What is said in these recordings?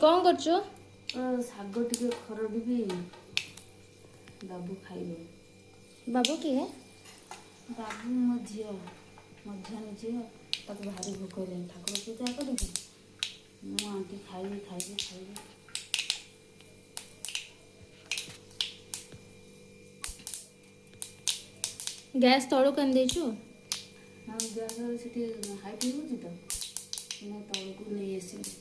कौन करचो ଶାଗ ଟିକେ ଖରଡ଼ିବି ବାବୁ ଖାଇବ। बाबू की है ବାବୁ ମୋ ଝିଅ ମଝିଆଣି ଝିଅ ତାକୁ ଭାରି ଭୋକ ହେଲାଣି ଠାକୁର ପୂଜା କରିବି ମୁଁ ଆଣ୍ଟି ଖାଇବି। गैस तळू कर देचु ଆଉ ଗ୍ୟାସ୍ ସେଠି ହାଇଟ୍ ହେଉଛି ତ ମୁଁ ତଳକୁ ନେଇ ଆସିବି।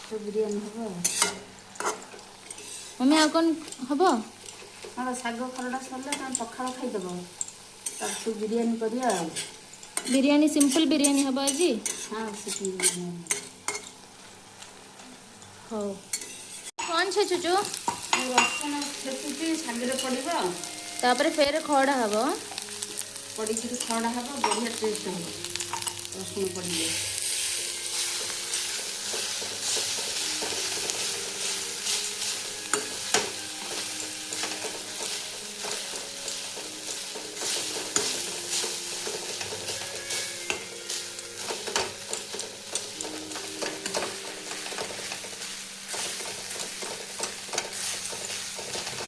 तो बिरयानी हम मम्मी आ कौन हबो हाँ शाग खरड़ा सरला तुम पखाड़ खाईदेव तब तू बिरयानी करिया बिरयानी सिंपल बिरयानी हबो आजी हाँ से हो कौन छे चुचु रसुण छेचुची सागर पड़ो तापर फेर खड़ा हबो पड़ी खड़ा हम बढ़िया टेस्ट हम रसुण पड़े